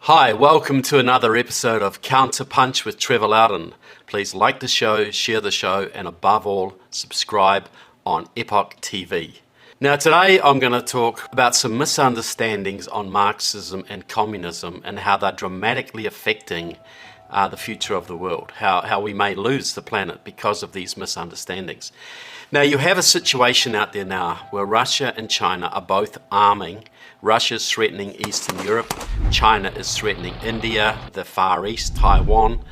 Hi, welcome to another episode of Counterpunch with Trevor Loudon. Please like the show, share the show, and above all, subscribe on EpochTV. Now today I'm going to talk about some misunderstandings on Marxism and communism and how they're dramatically affecting the future of the world, how we may lose the planet because of these misunderstandings. Now you have a situation out there now where Russia and China are both arming. Russia is threatening Eastern Europe, China is threatening India, the Far East, Taiwan,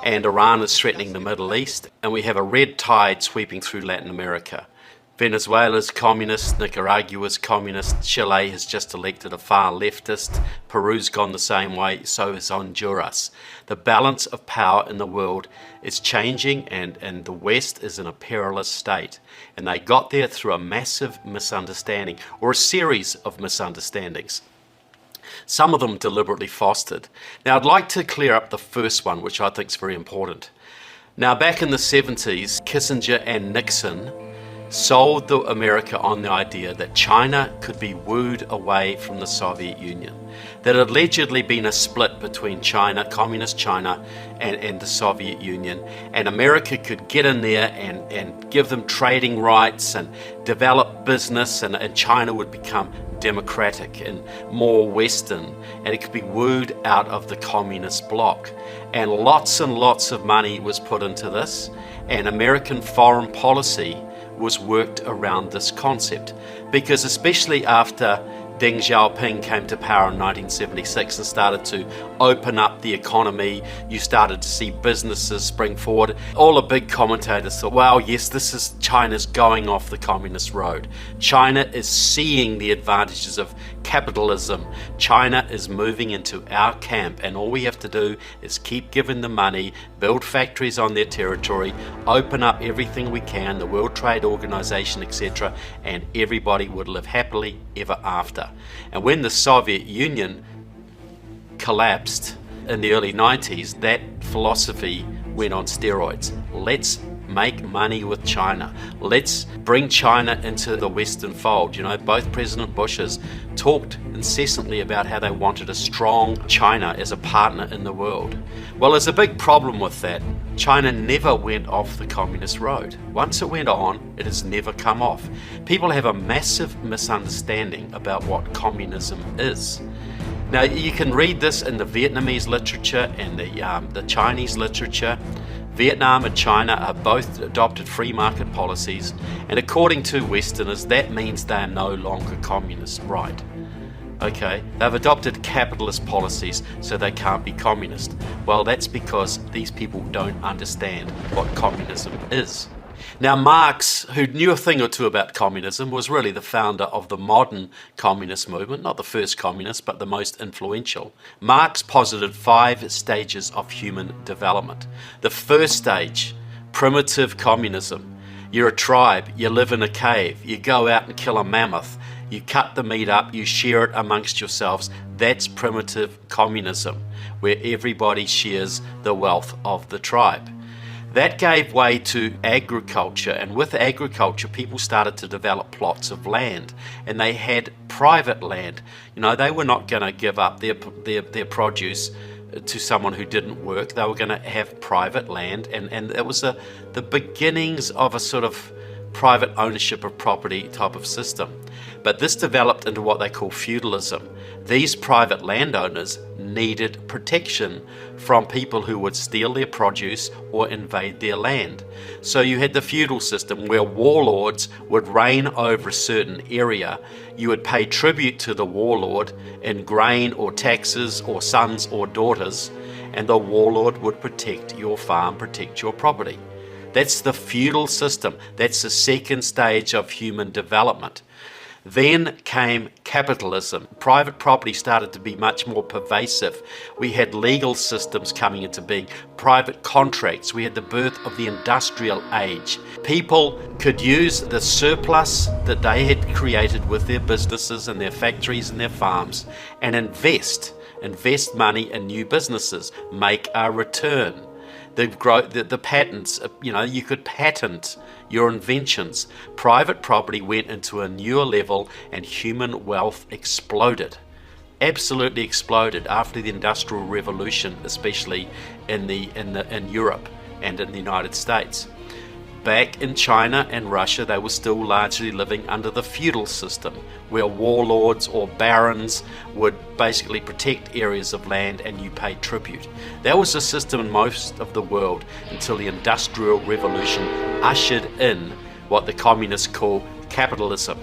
and Iran is threatening the Middle East, and we have a red tide sweeping through Latin America. Venezuela's communist, Nicaragua's communist, Chile has just elected a far leftist, Peru's gone the same way, so is Honduras. The balance of power in the world is changing and the West is in a perilous state. And they got there through a massive misunderstanding, or a series of misunderstandings. Some of them deliberately fostered. Now I'd like to clear up the first one, which I think is very important. Now back in the 70s, Kissinger and Nixon sold America on the idea that China could be wooed away from the Soviet Union. There had allegedly been a split between China, communist China, and the Soviet Union, and America could get in there and give them trading rights and develop business, and China would become democratic and more Western, and it could be wooed out of the communist bloc. And lots of money was put into this, and American foreign policy was worked around this concept, because especially after Deng Xiaoping came to power in 1976 and started to open up the economy, you started to see businesses spring forward. All the big commentators thought, well, yes, this is China's going off the communist road. China is seeing the advantages of capitalism. China is moving into our camp, and all we have to do is keep giving them money, build factories on their territory, open up everything we can, the World Trade Organization, etc., and everybody would live happily ever after. And when the Soviet Union collapsed in the early 90s, that philosophy went on steroids. Let's make money with China. Let's bring China into the Western fold. You know, both President Bushes talked incessantly about how they wanted a strong China as a partner in the world. Well, there's a big problem with that. China never went off the communist road. Once it went on, it has never come off. People have a massive misunderstanding about what communism is. Now, you can read this in the Vietnamese literature and the Chinese literature. Vietnam and China are both adopted free market policies, and according to Westerners, that means they are no longer communist, right? Okay, they've adopted capitalist policies, so they can't be communist. Well, that's because these people don't understand what communism is. Now, Marx, who knew a thing or two about communism, was really the founder of the modern communist movement, not the first communist, but the most influential. Marx posited 5 stages of human development. The first stage, primitive communism. You're a tribe, you live in a cave, you go out and kill a mammoth, you cut the meat up, you share it amongst yourselves. That's primitive communism, where everybody shares the wealth of the tribe. That gave way to agriculture, and with agriculture people started to develop plots of land, and they had private land. You know, they were not going to give up their produce to someone who didn't work. They were going to have private land, and it was the beginnings of a sort of private ownership of property type of system. But this developed into what they call feudalism. These private landowners needed protection from people who would steal their produce or invade their land. So you had the feudal system where warlords would reign over a certain area. You would pay tribute to the warlord in grain or taxes or sons or daughters, and the warlord would protect your farm, protect your property. That's the feudal system. That's the second stage of human development. Then came capitalism. Private property started to be much more pervasive. We had legal systems coming into being, private contracts. We had the birth of the industrial age. People could use the surplus that they had created with their businesses and their factories and their farms and invest money in new businesses, make a return. The patents, you could patent your inventions. Private property went into a newer level and human wealth exploded. absolutely exploded after the Industrial Revolution, especially in Europe and in the United States. Back in China and Russia, they were still largely living under the feudal system, where warlords or barons would basically protect areas of land and you paid tribute. That was the system in most of the world until the Industrial Revolution ushered in what the communists call capitalism.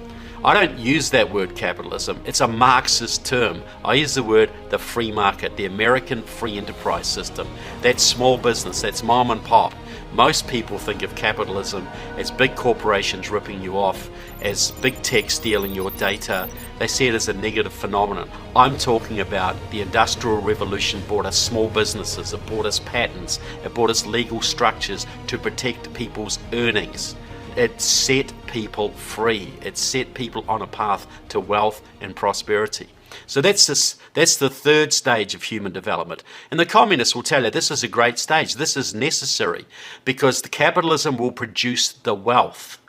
I don't use that word capitalism. It's a Marxist term. I use the word the free market, the American free enterprise system. That's small business, that's mom and pop. Most people think of capitalism as big corporations ripping you off, as big tech stealing your data. They see it as a negative phenomenon. I'm talking about the Industrial Revolution brought us small businesses, it brought us patents, it brought us legal structures to protect people's earnings. It set people free. It set people on a path to wealth and prosperity. So that's the third stage of human development. And the communists will tell you this is a great stage. This is necessary because the capitalism will produce the wealth.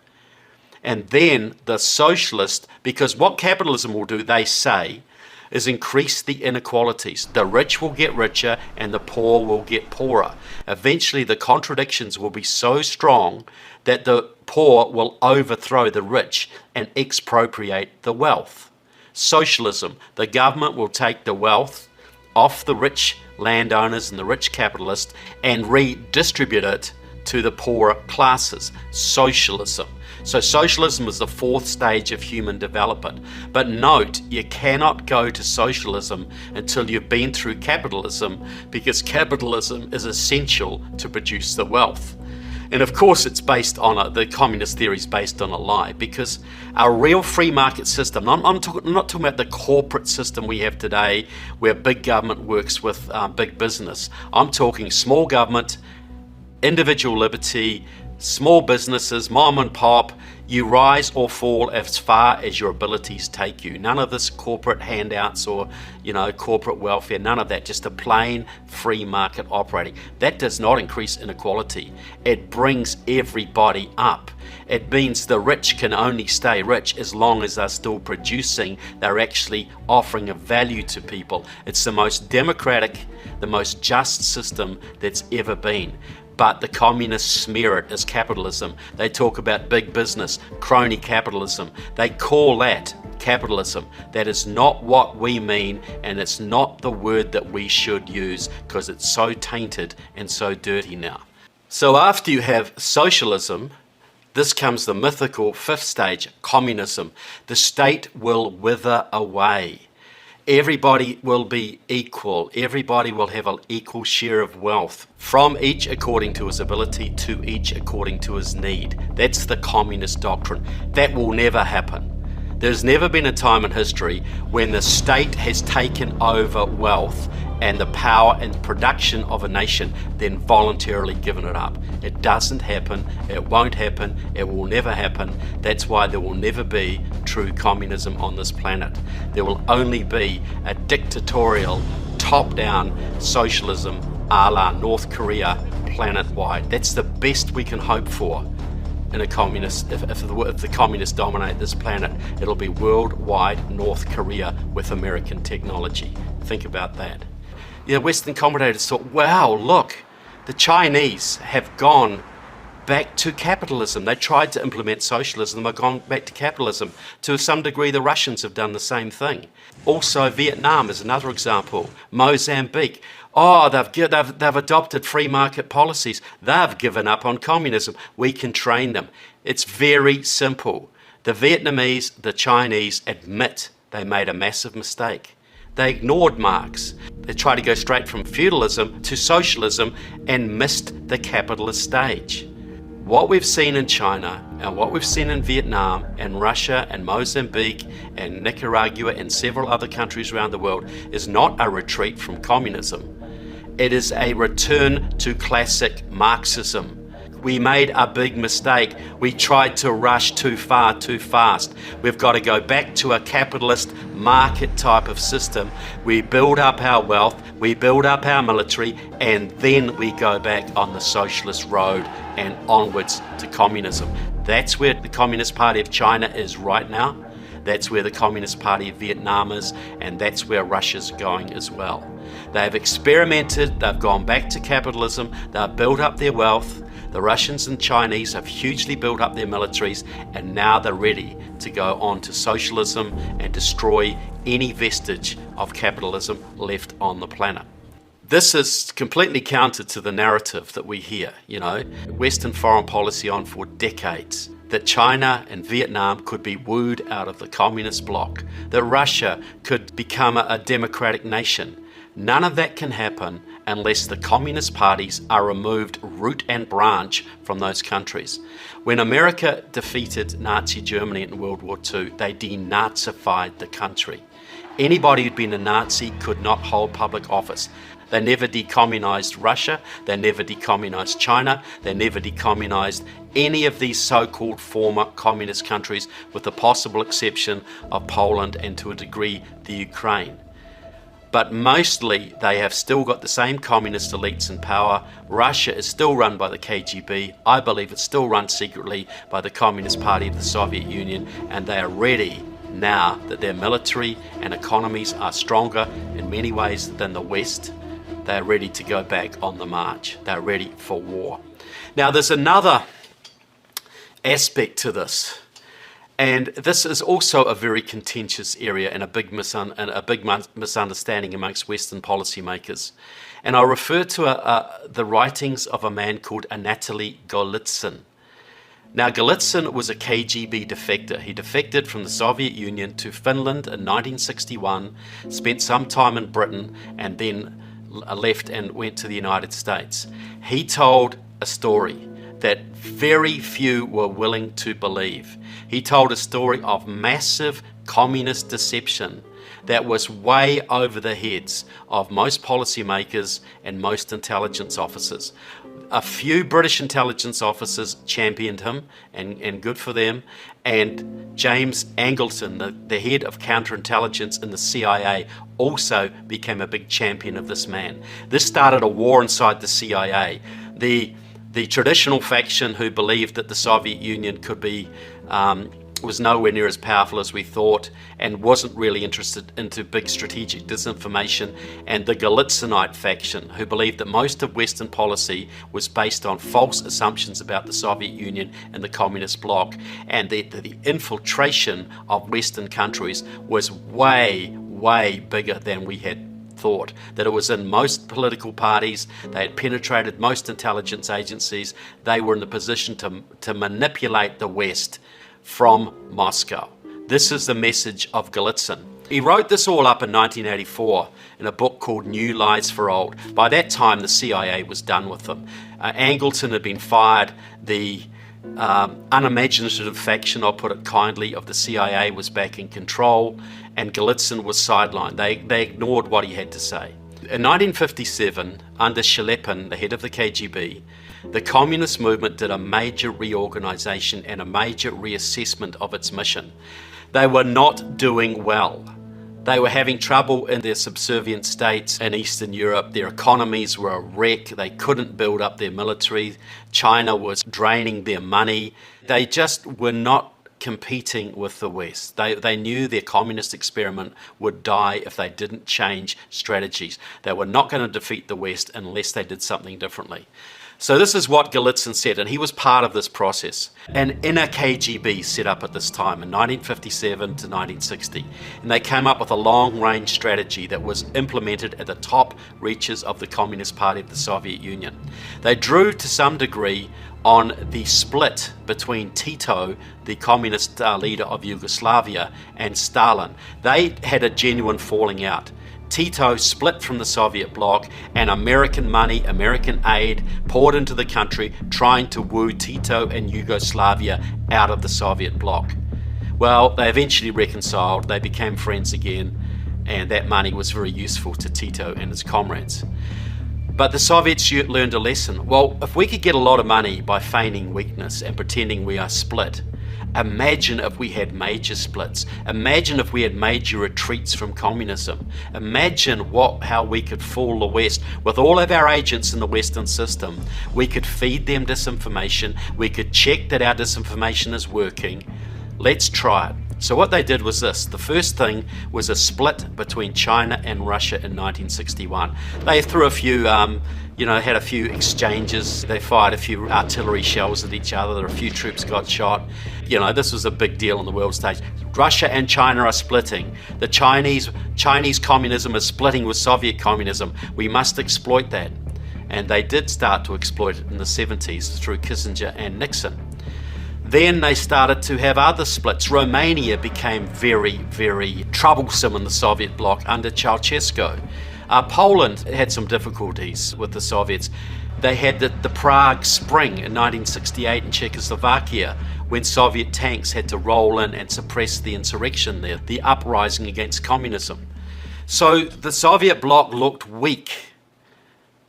And then the socialist, because what capitalism will do, they say, is increase the inequalities. The rich will get richer and the poor will get poorer. Eventually the contradictions will be so strong that the poor will overthrow the rich and expropriate the wealth. Socialism, the government will take the wealth off the rich landowners and the rich capitalists and redistribute it to the poorer classes. Socialism. So socialism is the fourth stage of human development. But note, you cannot go to socialism until you've been through capitalism, because capitalism is essential to produce the wealth. And of course it's based on the communist theory is based on a lie, because a real free market system, I'm not talking about the corporate system we have today where big government works with big business. I'm talking small government, individual liberty, small businesses, mom and pop. You rise or fall as far as your abilities take you. None of this corporate handouts or, corporate welfare, none of that. Just a plain free market operating. That does not increase inequality. It brings everybody up. It means the rich can only stay rich as long as they're still producing. They're actually offering a value to people. It's the most democratic, the most just system that's ever been. But the communists smear it as capitalism. They talk about big business, crony capitalism. They call that capitalism. That is not what we mean, and it's not the word that we should use because it's so tainted and so dirty now. So after you have socialism, this comes the mythical fifth stage, communism. The state will wither away. Everybody will be equal. Everybody will have an equal share of wealth, from each according to his ability to each according to his need. That's the communist doctrine. That will never happen. There's never been a time in history when the state has taken over wealth and the power and production of a nation, then voluntarily given it up. It doesn't happen. It won't happen. It will never happen. That's why there will never be true communism on this planet. There will only be a dictatorial, top-down socialism a la North Korea, planet-wide. That's the best we can hope for. In a communist, if the communists dominate this planet, it'll be worldwide North Korea with American technology. Think about that. Western commentators thought, wow, look, the Chinese have gone back to capitalism. They tried to implement socialism, they've gone back to capitalism. To some degree, the Russians have done the same thing. Also, Vietnam is another example. Mozambique. They've adopted free market policies. They've given up on communism. We can train them. It's very simple. The Vietnamese, the Chinese admit they made a massive mistake. They ignored Marx. They tried to go straight from feudalism to socialism and missed the capitalist stage. What we've seen in China and what we've seen in Vietnam and Russia and Mozambique and Nicaragua and several other countries around the world is not a retreat from communism. It is a return to classic Marxism. We made a big mistake. We tried to rush too far, too fast. We've got to go back to a capitalist market type of system. We build up our wealth, we build up our military, and then we go back on the socialist road and onwards to communism. That's where the Communist Party of China is right now. That's where the Communist Party of Vietnam is, and that's where Russia's going as well. They've experimented, they've gone back to capitalism, they've built up their wealth. The Russians and Chinese have hugely built up their militaries, and now they're ready to go on to socialism and destroy any vestige of capitalism left on the planet. This is completely counter to the narrative that we hear, Western foreign policy on for decades, that China and Vietnam could be wooed out of the communist bloc, that Russia could become a democratic nation. None of that can happen unless the communist parties are removed root and branch from those countries. When America defeated Nazi Germany in World War II, they denazified the country. Anybody who'd been a Nazi could not hold public office. They never decommunized Russia, they never decommunized China, they never decommunized any of these so-called former communist countries, with the possible exception of Poland and to a degree the Ukraine. But mostly they have still got the same communist elites in power. Russia is still run by the KGB. I believe it's still run secretly by the Communist Party of the Soviet Union, and they are ready now that their military and economies are stronger in many ways than the West. They are ready to go back on the march. They're ready for war. Now there's another aspect to this. And this is also a very contentious area and a big misunderstanding amongst Western policymakers. And I refer to the writings of a man called Anatoly Golitzen. Now, Golitzen was a KGB defector. He defected from the Soviet Union to Finland in 1961, spent some time in Britain, and then left and went to the United States. He told a story that very few were willing to believe. He told a story of massive communist deception that was way over the heads of most policymakers and most intelligence officers. A few British intelligence officers championed him, and good for them, and James Angleton, the head of counterintelligence in the CIA, also became a big champion of this man. This started a war inside the CIA. The traditional faction who believed that the Soviet Union could be was nowhere near as powerful as we thought and wasn't really interested into big strategic disinformation, and the Golitzenite faction who believed that most of Western policy was based on false assumptions about the Soviet Union and the communist bloc, and the infiltration of Western countries was way, way bigger than we had thought, that it was in most political parties, they had penetrated most intelligence agencies, they were in the position to manipulate the West from Moscow. This is the message of Golitzen. He wrote this all up in 1984 in a book called New Lies for Old. By that time, the CIA was done with them. Angleton had been fired. The unimaginative faction, I'll put it kindly, of the CIA was back in control, and Golitzen was sidelined. They ignored what he had to say. In 1957, under Shelepin, the head of the KGB, the communist movement did a major reorganization and a major reassessment of its mission. They were not doing well. They were having trouble in their subservient states in Eastern Europe. Their economies were a wreck. They couldn't build up their military. China was draining their money. They just were not competing with the West. They knew their communist experiment would die if they didn't change strategies. They were not going to defeat the West unless they did something differently. So this is what Golitzen said, and he was part of this process. An inner KGB set up at this time in 1957 to 1960, and they came up with a long-range strategy that was implemented at the top reaches of the Communist Party of the Soviet Union. They drew to some degree on the split between Tito, the communist leader of Yugoslavia, and Stalin. They had a genuine falling out. Tito split from the Soviet bloc, and American money, American aid poured into the country trying to woo Tito and Yugoslavia out of the Soviet bloc. Well, they eventually reconciled, they became friends again, and that money was very useful to Tito and his comrades. But the Soviets learned a lesson. Well, if we could get a lot of money by feigning weakness and pretending we are split, imagine if we had major splits. Imagine if we had major retreats from communism. Imagine how we could fool the West. With all of our agents in the Western system, we could feed them disinformation. We could check that our disinformation is working. Let's try it. So what they did was this. The first thing was a split between China and Russia in 1961. They threw a few, had a few exchanges. They fired a few artillery shells at each other. A few troops got shot. This was a big deal on the world stage. Russia and China are splitting. The Chinese communism is splitting with Soviet communism. We must exploit that. And they did start to exploit it in the 70s through Kissinger and Nixon. Then they started to have other splits. Romania became very, very troublesome in the Soviet bloc under Ceausescu. Poland had some difficulties with the Soviets. They had the Prague Spring in 1968 in Czechoslovakia, when Soviet tanks had to roll in and suppress the insurrection there, the uprising against communism. So the Soviet bloc looked weak.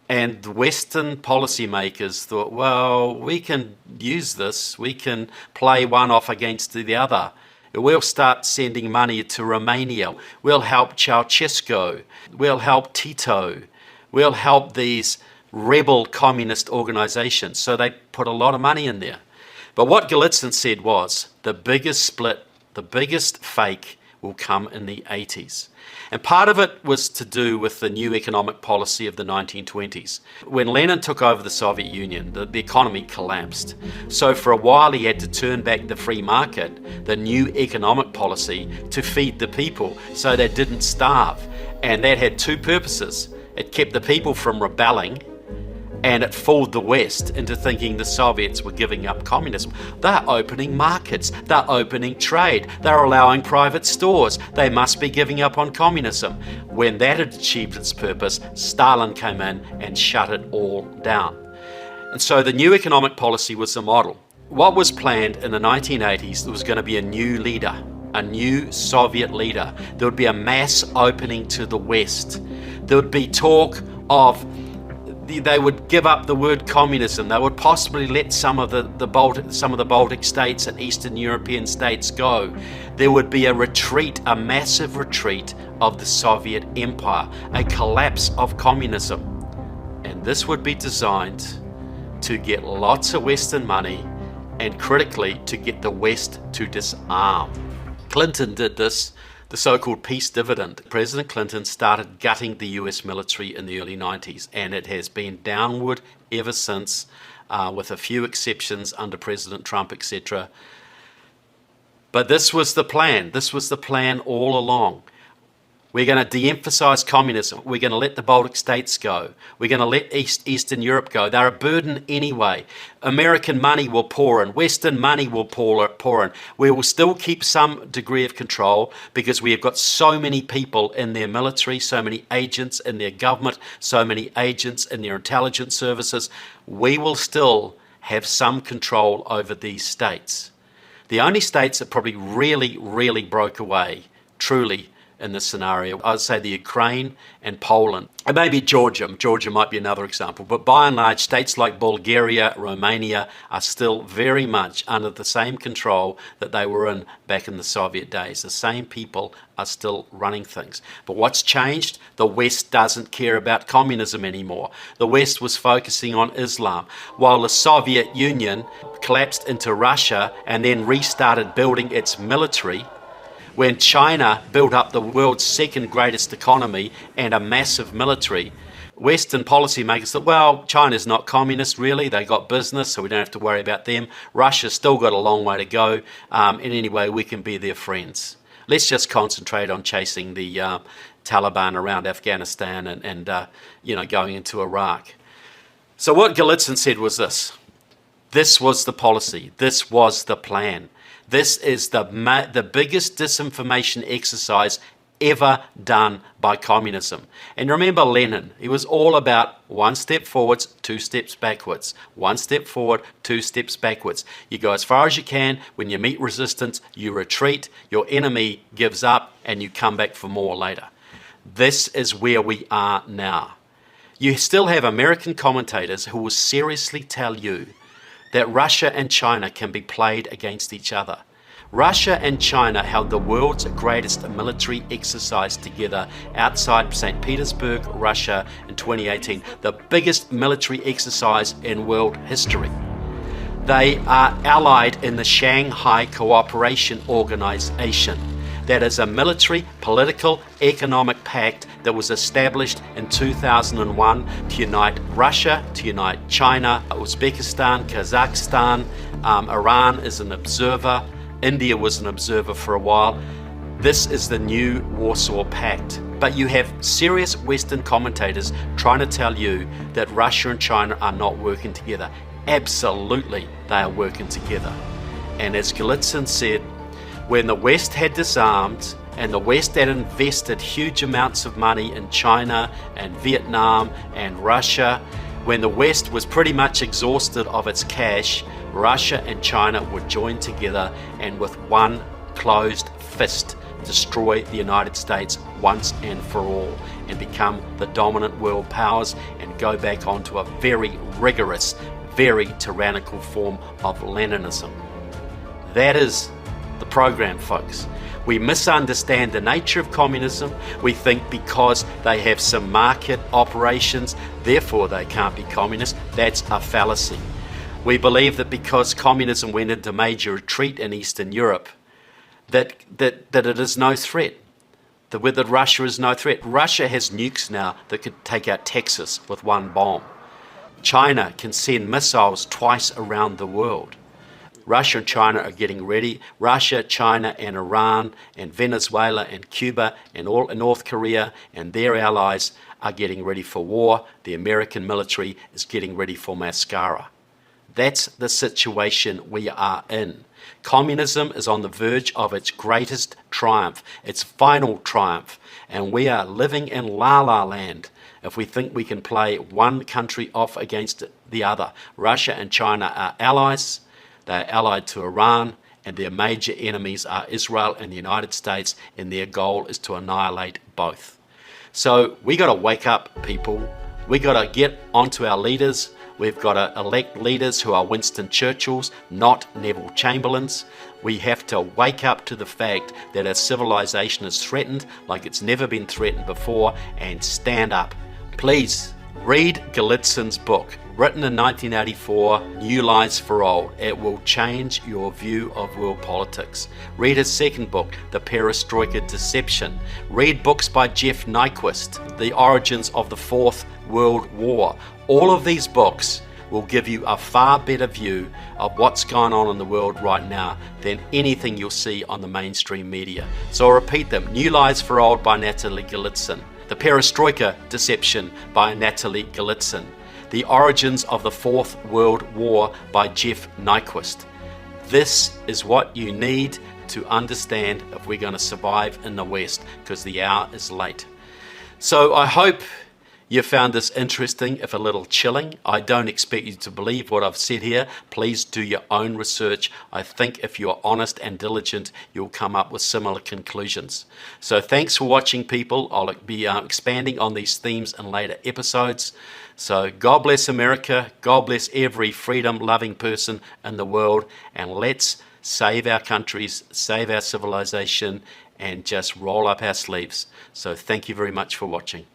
And the Western policymakers thought, well, we can use this. We can play one off against the other. We'll start sending money to Romania. We'll help Ceausescu. We'll help Tito. We'll help these rebel communist organizations. So they put a lot of money in there. But what Golitzen said was, the biggest split, the biggest fake will come in the 80s. And part of it was to do with the new economic policy of the 1920s. When Lenin took over the Soviet Union, the economy collapsed. So for a while he had to turn back the free market, the new economic policy, to feed the people so they didn't starve. And that had two purposes. It kept the people from rebelling, and it fooled the West into thinking the Soviets were giving up communism. They're opening markets, they're opening trade, they're allowing private stores. They must be giving up on communism. When that had achieved its purpose, Stalin came in and shut it all down. And so the new economic policy was the model. What was planned in the 1980s, there was going to be a new leader, a new Soviet leader. There would be a mass opening to the West. There would be talk of they would give up the word communism. They would possibly let some of the Baltic states and Eastern European states go. There would be a retreat, a massive retreat of the Soviet Empire, a collapse of communism. And this would be designed to get lots of Western money and critically to get the West to disarm. Clinton did this, the so-called peace dividend. President Clinton started gutting the US military in the early 90s, and it has been downward ever since, with a few exceptions under President Trump, etc. But this was the plan. This was the plan all along. We're going to de-emphasize communism. We're going to let the Baltic states go. We're going to let Eastern Europe go. They're a burden anyway. American money will pour in. Western money will pour in. We will still keep some degree of control because we have got so many people in their military, so many agents in their government, so many agents in their intelligence services. We will still have some control over these states. The only states that probably really broke away, truly, in this scenario, I'd say the Ukraine and Poland, and maybe Georgia. Georgia might be another example, but by and large, states like Bulgaria, Romania are still very much under the same control that they were in back in the Soviet days. The same people are still running things. But what's changed? The West doesn't care about communism anymore. The West was focusing on Islam, while the Soviet Union collapsed into Russia and then restarted building its military. When China built up the world's second greatest economy and a massive military, Western policymakers thought, well, China's not communist really. They got business, so we don't have to worry about them. Russia's still got a long way to go. In any way, we can be their friends. Let's just concentrate on chasing the Taliban around Afghanistan and going into Iraq. So what Golitzen said was this. This was the policy. This was the plan. This is the biggest disinformation exercise ever done by communism. And remember Lenin, he was all about one step forwards, two steps backwards. One step forward, two steps backwards. You go as far as you can. When you meet resistance, you retreat, your enemy gives up, and you come back for more later. This is where we are now. You still have American commentators who will seriously tell you that Russia and China can be played against each other. Russia and China held the world's greatest military exercise together outside St. Petersburg, Russia in 2018, the biggest military exercise in world history. They are allied in the Shanghai Cooperation Organization. That is a military, political, economic pact that was established in 2001 to unite Russia, to unite China, Uzbekistan, Kazakhstan. Iran is an observer. India was an observer for a while. This is the new Warsaw Pact. But you have serious Western commentators trying to tell you that Russia and China are not working together. Absolutely, they are working together. And as Golitzen said, when the West had disarmed and the West had invested huge amounts of money in China and Vietnam and Russia, when the West was pretty much exhausted of its cash, Russia and China would join together and with one closed fist destroy the United States once and for all and become the dominant world powers and go back onto a very rigorous, very tyrannical form of Leninism. That is the program, folks. We misunderstand the nature of communism. We think because they have some market operations, therefore they can't be communist. That's a fallacy. We believe that because communism went into major retreat in Eastern Europe, that it is no threat. That Russia is no threat. Russia has nukes now that could take out Texas with one bomb. China can send missiles twice around the world. Russia and China are getting ready. Russia, China and Iran and Venezuela and Cuba and all North Korea and their allies are getting ready for war. The American military is getting ready for mascara. That's the situation we are in. Communism is on the verge of its greatest triumph, its final triumph, and we are living in la-la land if we think we can play one country off against the other. Russia and China are allies. They are allied to Iran, and their major enemies are Israel and the United States, and their goal is to annihilate both. So we got to wake up, people. We got to get onto our leaders. We've got to elect leaders who are Winston Churchills, not Neville Chamberlains. We have to wake up to the fact that our civilization is threatened like it's never been threatened before and stand up. Please read Golitzen's book, written in 1984, New Lies for Old. It will change your view of world politics. Read his second book, The Perestroika Deception. Read books by Jeff Nyquist, The Origins of the Fourth World War. All of these books will give you a far better view of what's going on in the world right now than anything you'll see on the mainstream media. So I'll repeat them. New Lies for Old by Anatoly Golitzen. The Perestroika Deception by Anatoly Golitzen. The Origins of the Fourth World War by Jeff Nyquist. This is what you need to understand if we're going to survive in the West, because the hour is late. So I hope you found this interesting, if a little chilling. I don't expect you to believe what I've said here. Please do your own research. I think if you're honest and diligent, you'll come up with similar conclusions. So thanks for watching, people. I'll be expanding on these themes in later episodes. So God bless America. God bless every freedom-loving person in the world. And let's save our countries, save our civilization, and just roll up our sleeves. So thank you very much for watching.